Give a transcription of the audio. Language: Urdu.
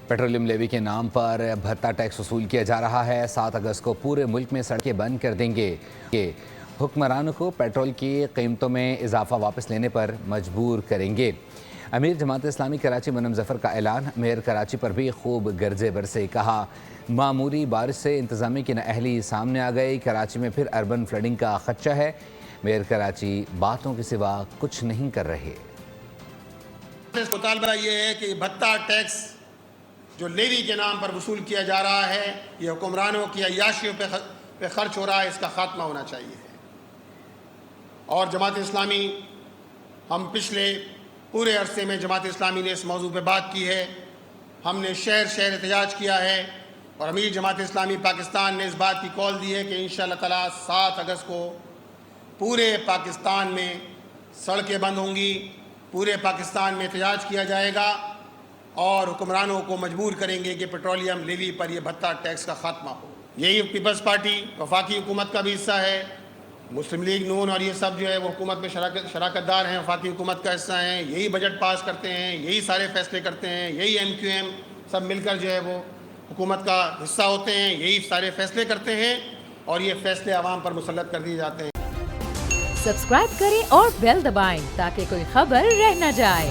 پیٹرولیم لیوی کے نام پر بھتہ ٹیکس وصول کیا جا رہا ہے۔ 7 اگست کو پورے ملک میں سڑکیں بند کر دیں گے۔ حکمرانوں کو پیٹرول کی قیمتوں میں اضافہ واپس لینے پر مجبور کریں گے۔ امیر جماعت اسلامی کراچی منم ظفر کا اعلان۔ میئر کراچی پر بھی خوب گرجے برسے، کہا معمولی بارش سے انتظامیہ کی نااہلی سامنے آ گئی، کراچی میں پھر اربن فلڈنگ کا خدشہ ہے۔ میئر کراچی باتوں کے سوا کچھ نہیں کر رہے۔ مطالبہ یہ ہے کہ بھتہ ٹیکس جو لیوی کے نام پر وصول کیا جا رہا ہے، یہ حکمرانوں کی عیاشیوں پہ خرچ ہو رہا ہے، اس کا خاتمہ ہونا چاہیے۔ اور جماعت اسلامی، ہم پچھلے پورے عرصے میں جماعت اسلامی نے اس موضوع پہ بات کی ہے، ہم نے شہر شہر احتجاج کیا ہے، اور امیر جماعت اسلامی پاکستان نے اس بات کی کال دی ہے کہ انشاءاللہ تعالیٰ 7 اگست کو پورے پاکستان میں سڑکیں بند ہوں گی، پورے پاکستان میں احتجاج کیا جائے گا، اور حکمرانوں کو مجبور کریں گے کہ پیٹرولیم لیوی پر یہ بھتہ ٹیکس کا خاتمہ ہو۔ یہی پیپلز پارٹی وفاقی حکومت کا بھی حصہ ہے، مسلم لیگ نون اور یہ سب جو ہے وہ حکومت میں شراکت دار ہیں، وفاقی حکومت کا حصہ ہیں، یہی بجٹ پاس کرتے ہیں، یہی سارے فیصلے کرتے ہیں، یہی ایم کیو ایم سب مل کر جو ہے وہ حکومت کا حصہ ہوتے ہیں، یہی سارے فیصلے کرتے ہیں، اور یہ فیصلے عوام پر مسلط کر دیے جاتے ہیں۔ سبسکرائب کریں اور بیل دبائیں تاکہ کوئی خبر رہ نہ جائے۔